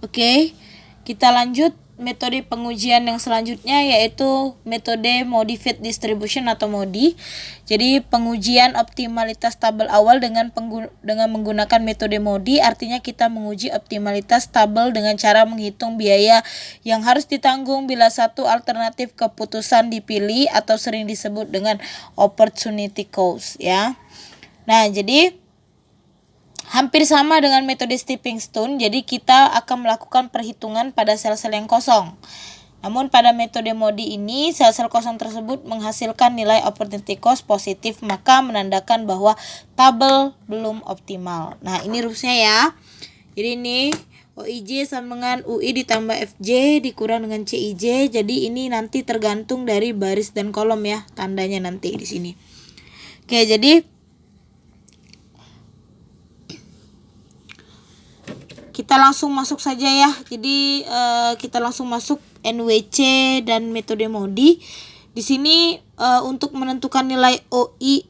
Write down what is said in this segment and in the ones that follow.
Oke, kita lanjut metode pengujian yang selanjutnya, yaitu metode modified distribution atau MODI. Jadi pengujian optimalitas tabel awal dengan menggunakan metode MODI artinya kita menguji optimalitas tabel dengan cara menghitung biaya yang harus ditanggung bila satu alternatif keputusan dipilih atau sering disebut dengan opportunity cost ya. Nah, jadi hampir sama dengan metode stepping stone, jadi kita akan melakukan perhitungan pada sel-sel yang kosong. Namun pada metode MODI ini, sel-sel kosong tersebut menghasilkan nilai opportunity cost positif, maka menandakan bahwa tabel belum optimal. Nah, ini rumusnya ya. Jadi ini OIJ sama dengan UI ditambah FJ dikurang dengan CIJ. Jadi ini nanti tergantung dari baris dan kolom ya, tandanya nanti di sini. Oke, jadi kita langsung masuk saja ya. Jadi kita langsung masuk NWC dan metode MODI. Di sini untuk menentukan nilai UI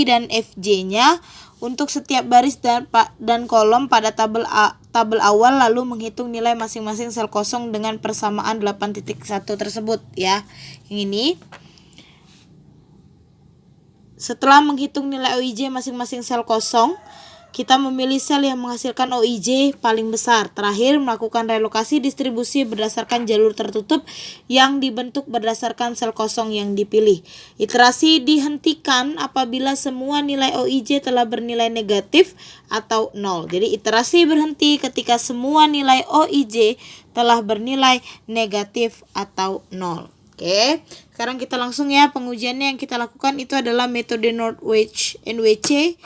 dan FJ-nya untuk setiap baris dan kolom pada tabel awal, lalu menghitung nilai masing-masing sel kosong dengan persamaan 8.1 tersebut ya. Yang ini. Setelah menghitung nilai OIJ masing-masing sel kosong, kita memilih sel yang menghasilkan OIJ paling besar. Terakhir, melakukan relokasi distribusi berdasarkan jalur tertutup yang dibentuk berdasarkan sel kosong yang dipilih. Iterasi dihentikan apabila semua nilai OIJ telah bernilai negatif atau 0. Jadi iterasi berhenti ketika semua nilai OIJ telah bernilai negatif atau 0. Oke, sekarang kita langsung ya, pengujiannya yang kita lakukan itu adalah metode Northwich NWC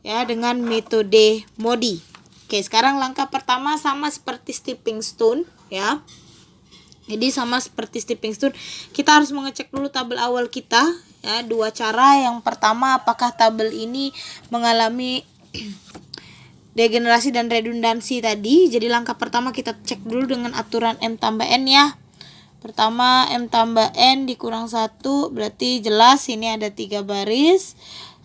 ya dengan metode MODI. Oke, sekarang langkah pertama sama seperti stepping stone ya. Jadi sama seperti stepping stone, kita harus mengecek dulu tabel awal kita ya. Dua cara. Yang pertama, apakah tabel ini mengalami degenerasi dan redundansi tadi. Jadi langkah pertama kita cek dulu dengan aturan M tambah N ya. Pertama, M tambah N dikurang 1 berarti jelas ini ada 3 baris.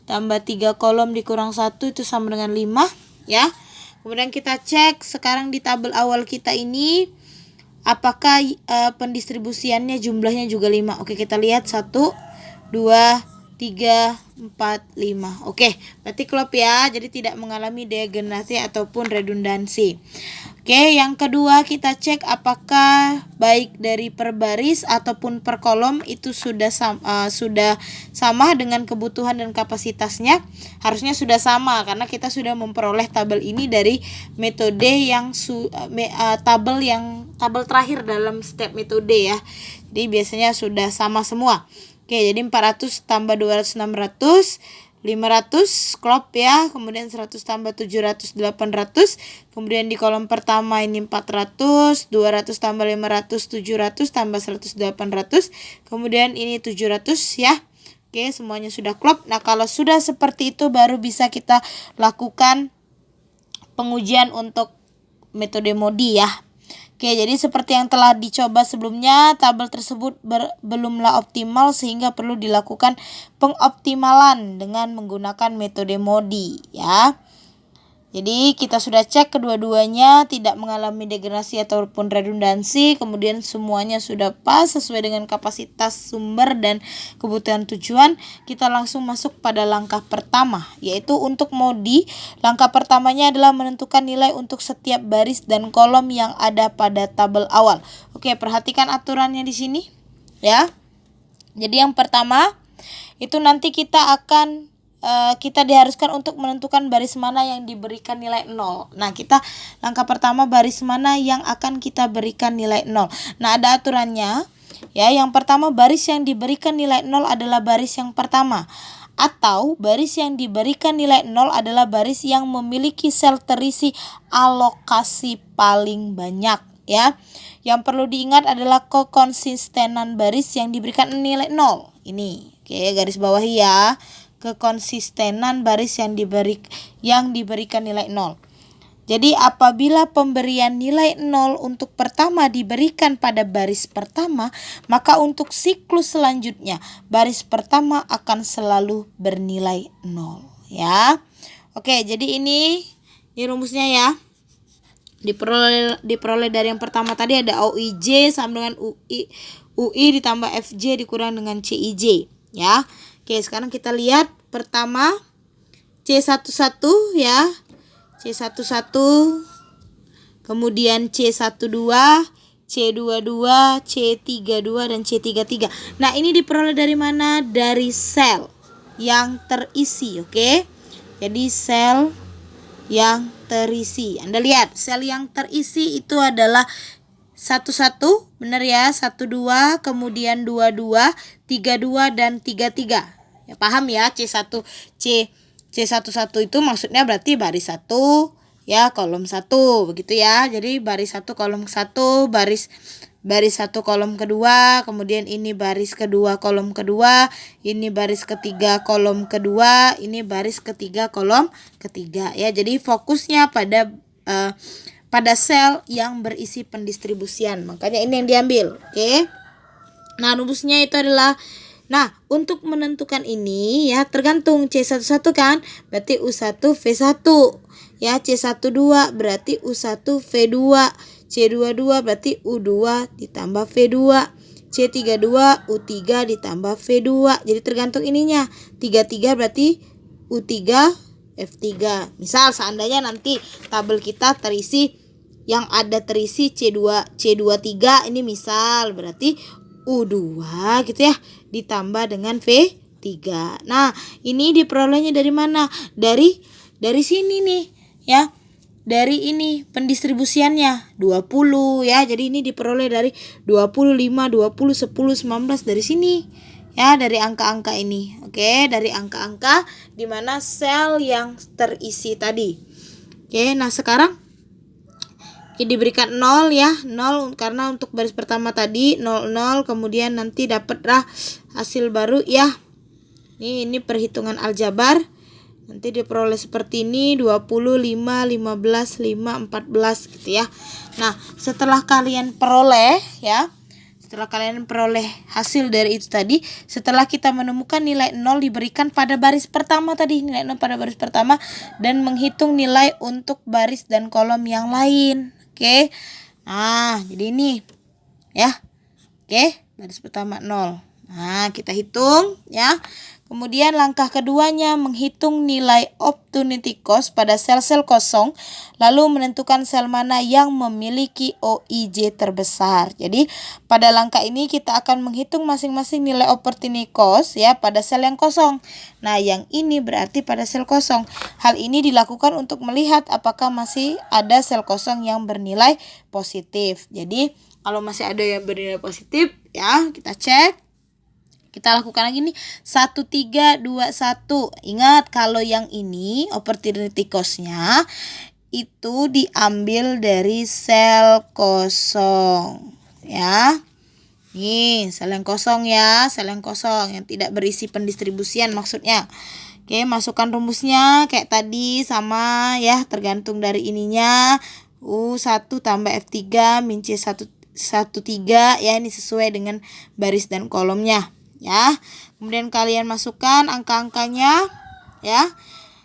Tambah 3 kolom dikurang 1 itu sama dengan 5 ya. Kemudian kita cek sekarang di tabel awal kita ini apakah pendistribusiannya jumlahnya juga 5. Oke, kita lihat 1 2 3 4 5. Oke, berarti klop ya. Jadi tidak mengalami degenerasi ataupun redundansi. Oke, yang kedua kita cek apakah baik dari per baris ataupun per kolom itu sudah sama dengan kebutuhan dan kapasitasnya. Harusnya sudah sama karena kita sudah memperoleh tabel ini dari metode yang tabel terakhir dalam step metode ya. Jadi biasanya sudah sama semua. Oke, jadi 400 tambah 200 600 500 klop ya, kemudian 100 tambah 700 800, kemudian di kolom pertama ini 400, 200 tambah 500 700 tambah 100 800, kemudian ini 700 ya. Oke, semuanya sudah klop. Nah, kalau sudah seperti itu baru bisa kita lakukan pengujian untuk metode MODI ya. Oke, jadi seperti yang telah dicoba sebelumnya, tabel tersebut belumlah optimal sehingga perlu dilakukan pengoptimalan dengan menggunakan metode MODI ya. Jadi kita sudah cek kedua-duanya tidak mengalami degenerasi ataupun redundansi, kemudian semuanya sudah pas sesuai dengan kapasitas sumber dan kebutuhan tujuan. Kita langsung masuk pada langkah pertama, yaitu untuk MODI. Langkah pertamanya adalah menentukan nilai untuk setiap baris dan kolom yang ada pada tabel awal. Oke, perhatikan aturannya di sini ya. Jadi yang pertama itu nanti kita diharuskan untuk menentukan baris mana yang diberikan nilai 0. Nah, langkah pertama baris mana yang akan kita berikan nilai 0. Nah, ada aturannya ya. Yang pertama, baris yang diberikan nilai 0 adalah baris yang pertama, atau baris yang diberikan nilai 0 adalah baris yang memiliki sel terisi alokasi paling banyak ya. Yang perlu diingat adalah kekonsistenan baris yang diberikan nilai 0. Ini, oke, garis bawahi ya. Kekonsistenan baris yang diberikan nilai 0. Jadi apabila pemberian nilai 0 untuk pertama diberikan pada baris pertama, maka untuk siklus selanjutnya baris pertama akan selalu bernilai 0 ya. Oke, jadi ini rumusnya ya. diperoleh dari yang pertama tadi ada OIJ sama dengan UI ditambah FJ dikurang dengan CIJ ya. Oke, sekarang kita lihat pertama C11 ya. C11, kemudian C12, C22, C32 dan C33. Nah, ini diperoleh dari mana? Dari sel yang terisi, oke? Jadi sel yang terisi. Anda lihat, sel yang terisi itu adalah 11, benar ya? 12, kemudian 22, 32 dan 33. Ya, paham ya? C11 itu maksudnya berarti baris 1 ya, kolom 1 begitu ya. Jadi baris 1 kolom 1, baris 1 kolom kedua, kemudian ini baris kedua kolom kedua, ini baris ketiga kolom kedua, ini baris ketiga kolom ketiga ya. Jadi fokusnya pada sel yang berisi pendistribusian. Makanya ini yang diambil. Oke. Nah, rumusnya itu adalah, nah, untuk menentukan ini ya tergantung C11 kan berarti U1 V1 ya, C12 berarti U1 V2, C22 berarti U2 ditambah V2, C32 U3 ditambah V2. Jadi tergantung ininya. 33 berarti U3 F3. Misal seandainya nanti tabel kita terisi yang ada terisi C23 ini misal berarti U2 gitu ya ditambah dengan V3. Nah, ini diperolehnya dari mana? Dari sini nih ya. Dari ini pendistribusiannya 20 ya. Jadi ini diperoleh dari 25, 20, 10, 19 dari sini. Ya, dari angka-angka ini. Oke, dari angka-angka di mana sel yang terisi tadi. Oke, nah sekarang diberikan 0 ya, 0 karena untuk baris pertama tadi 0, 0, kemudian nanti dapatlah hasil baru ya. Ini perhitungan aljabar. Nanti diperoleh seperti ini 25, 15, 5, 14 gitu ya. Nah, setelah kalian peroleh ya, setelah kalian peroleh hasil dari itu tadi, setelah kita menemukan nilai 0 diberikan pada baris pertama tadi, nilai 0 pada baris pertama dan menghitung nilai untuk baris dan kolom yang lain. Oke. Nah, jadi ini ya. Oke, baris pertama 0. Nah, kita hitung ya. Kemudian langkah keduanya menghitung nilai opportunity cost pada sel-sel kosong, lalu menentukan sel mana yang memiliki OIJ terbesar. Jadi pada langkah ini kita akan menghitung masing-masing nilai opportunity cost ya pada sel yang kosong. Nah, yang ini berarti pada sel kosong. Hal ini dilakukan untuk melihat apakah masih ada sel kosong yang bernilai positif. Jadi kalau masih ada yang bernilai positif ya kita cek. Kita lakukan lagi nih 1, 3, 2, 1. Ingat kalau yang ini opportunity cost-nya itu diambil dari sel kosong ya. Nih sel yang kosong ya, sel yang kosong yang tidak berisi pendistribusian maksudnya. Oke, masukkan rumusnya kayak tadi sama ya, tergantung dari ininya. U1 tambah F3 min C13 ya, ini sesuai dengan baris dan kolomnya. Ya, kemudian kalian masukkan angka-angkanya ya,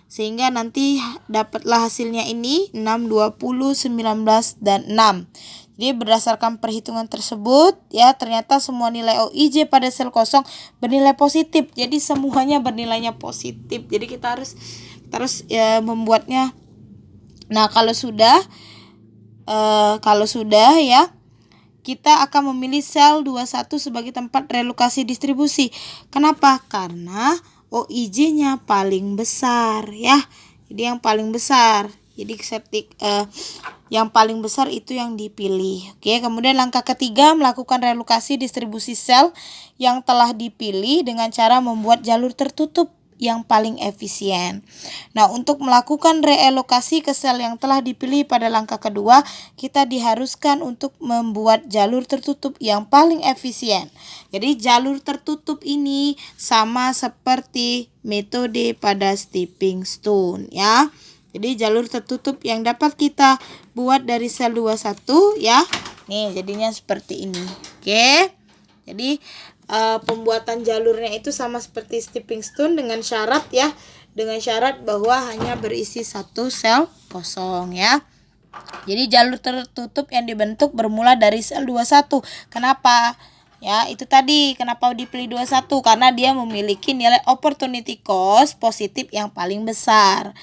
sehingga nanti dapatlah hasilnya ini 6, 20, 19 dan 6. Jadi berdasarkan perhitungan tersebut ya, ternyata semua nilai OIJ pada sel kosong bernilai positif. Jadi semuanya bernilainya positif. Jadi kita harus ya, membuatnya. Nah, kalau sudah ya, kita akan memilih sel 21 sebagai tempat relokasi distribusi. Kenapa? Karena OIJ-nya paling besar ya. Jadi yang paling besar. Jadi yang paling besar itu yang dipilih. Oke, kemudian langkah ketiga melakukan relokasi distribusi sel yang telah dipilih dengan cara membuat jalur tertutup yang paling efisien. Nah, untuk melakukan relokasi ke sel yang telah dipilih pada langkah kedua, kita diharuskan untuk membuat jalur tertutup yang paling efisien. Jadi jalur tertutup ini sama seperti metode pada stepping stone ya. Jadi jalur tertutup yang dapat kita buat dari sel 21 ya. Nih, jadinya seperti ini. Oke. Jadi pembuatan jalurnya itu sama seperti stepping stone dengan syarat ya, dengan syarat bahwa hanya berisi satu sel kosong ya. Jadi jalur tertutup yang dibentuk bermula dari sel 21. Kenapa? Ya, itu tadi kenapa dipilih 21, karena dia memiliki nilai opportunity cost positif yang paling besar.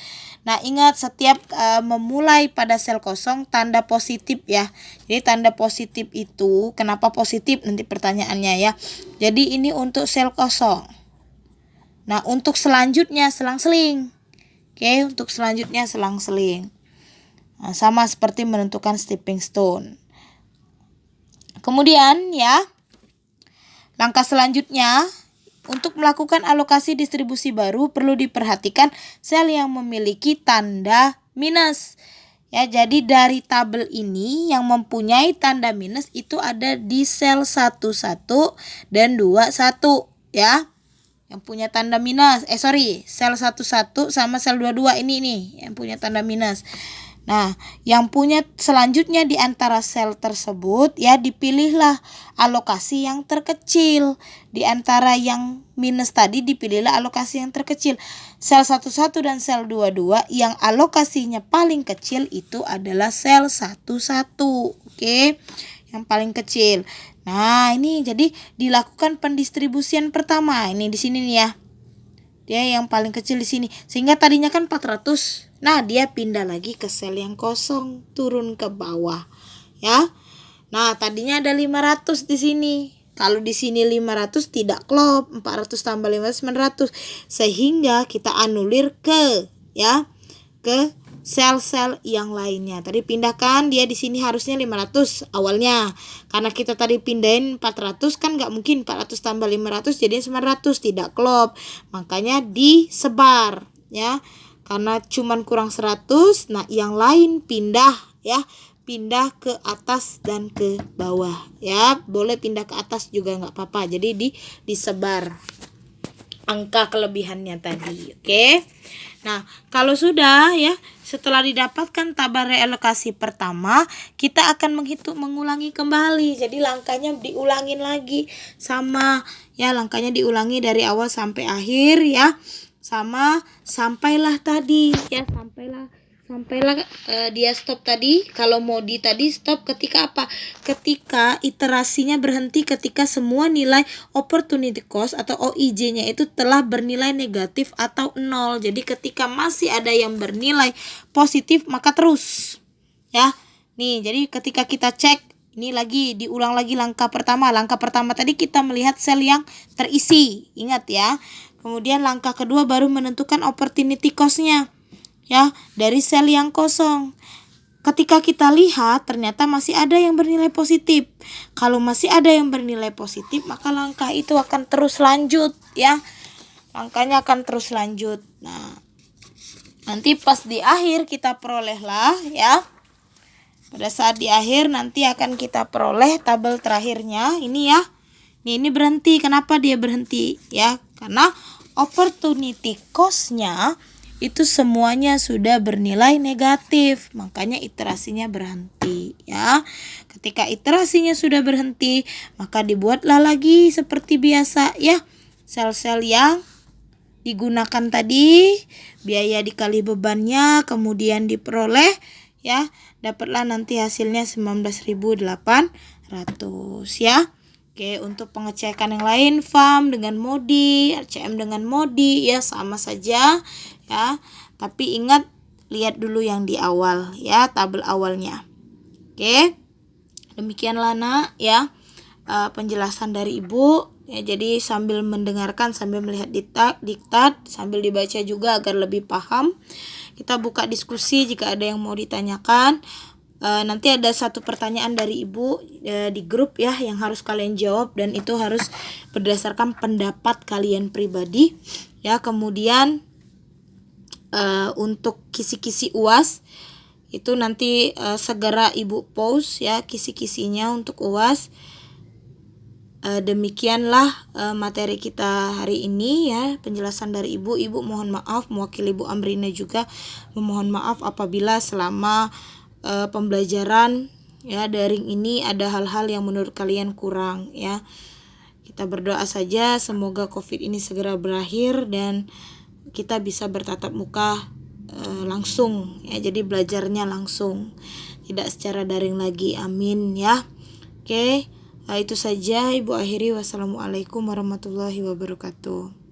Nah, ingat setiap memulai pada sel kosong tanda positif ya. Jadi tanda positif itu kenapa positif nanti pertanyaannya ya. Jadi ini untuk sel kosong. Nah, untuk selanjutnya selang-seling. Oke, untuk selanjutnya selang-seling. Nah, sama seperti menentukan stepping stone. Kemudian ya, langkah selanjutnya untuk melakukan alokasi distribusi baru perlu diperhatikan sel yang memiliki tanda minus. Ya, jadi dari tabel ini yang mempunyai tanda minus itu ada di sel 11 dan 21 ya. Yang punya tanda minus, sel 11 sama sel 22 ini nih yang punya tanda minus. Nah, yang punya selanjutnya di antara sel tersebut ya dipilihlah alokasi yang terkecil. Di antara yang minus tadi dipilihlah alokasi yang terkecil. Sel 11 dan sel 22 yang alokasinya paling kecil itu adalah sel 11. Oke. Yang paling kecil. Nah, ini jadi dilakukan pendistribusian pertama. Ini di sini nih ya. Dia yang paling kecil di sini. Sehingga tadinya kan 400. Nah, dia pindah lagi ke sel yang kosong, turun ke bawah, ya. Nah, tadinya ada 500 di sini. Kalau di sini 500 tidak klop, 400 tambah 500 900. Sehingga kita anulir ke sel-sel yang lainnya. Tadi pindahkan dia di sini harusnya 500 awalnya. Karena kita tadi pindahin 400 kan nggak mungkin 400 tambah 500 jadi 900, tidak klop. Makanya disebar ya. Karena cuman kurang 100, nah yang lain pindah ya. Pindah ke atas dan ke bawah ya. Boleh pindah ke atas juga nggak apa-apa. Jadi disebar angka kelebihannya tadi. Oke. Nah, kalau sudah ya, setelah didapatkan tabel realokasi pertama, kita akan mengulangi kembali. Jadi langkahnya diulangin lagi sama ya, langkahnya diulangi dari awal sampai akhir ya. Sama sampailah tadi ya, sampailah dia stop tadi. Kalau modi tadi stop ketika apa? Ketika iterasinya berhenti ketika semua nilai opportunity cost atau OIJ-nya itu telah bernilai negatif atau 0. Jadi ketika masih ada yang bernilai positif maka terus ya. Nih, jadi ketika kita cek ini lagi diulang lagi langkah pertama. Langkah pertama tadi kita melihat sel yang terisi. Ingat ya. Kemudian langkah kedua baru menentukan opportunity cost-nya ya dari sel yang kosong. Ketika kita lihat ternyata masih ada yang bernilai positif. Kalau masih ada yang bernilai positif maka langkah itu akan terus lanjut ya. Langkahnya akan terus lanjut. Nah, nanti pas di akhir kita perolehlah ya. Pada saat di akhir nanti akan kita peroleh tabel terakhirnya ini ya. Ini berhenti. Kenapa dia berhenti? Ya, karena opportunity cost-nya itu semuanya sudah bernilai negatif. Makanya iterasinya berhenti ya. Ketika iterasinya sudah berhenti, maka dibuatlah lagi seperti biasa ya. Sel-sel yang digunakan tadi, biaya dikali bebannya, kemudian diperoleh ya. Dapatlah nanti hasilnya 19.800 ya. Oke, untuk pengecekan yang lain FAM dengan modi, RCM dengan modi ya sama saja ya. Tapi ingat lihat dulu yang di awal ya, tabel awalnya. Oke. Demikianlah nak ya penjelasan dari Ibu ya. Jadi sambil mendengarkan, sambil melihat diktat, sambil dibaca juga agar lebih paham. Kita buka diskusi jika ada yang mau ditanyakan. Nanti ada satu pertanyaan dari Ibu di grup ya yang harus kalian jawab, dan itu harus berdasarkan pendapat kalian pribadi ya. Kemudian untuk kisi-kisi UAS itu nanti segera Ibu post ya kisi-kisinya untuk UAS. Demikianlah materi kita hari ini ya, penjelasan dari Ibu. Ibu mohon maaf mewakili Ibu Amrina juga memohon maaf apabila selama pembelajaran ya daring ini ada hal-hal yang menurut kalian kurang ya. Kita berdoa saja semoga COVID ini segera berakhir dan kita bisa bertatap muka langsung ya, jadi belajarnya langsung, tidak secara daring lagi. Amin ya. Oke, itu saja Ibu akhiri. Wassalamualaikum warahmatullahi wabarakatuh.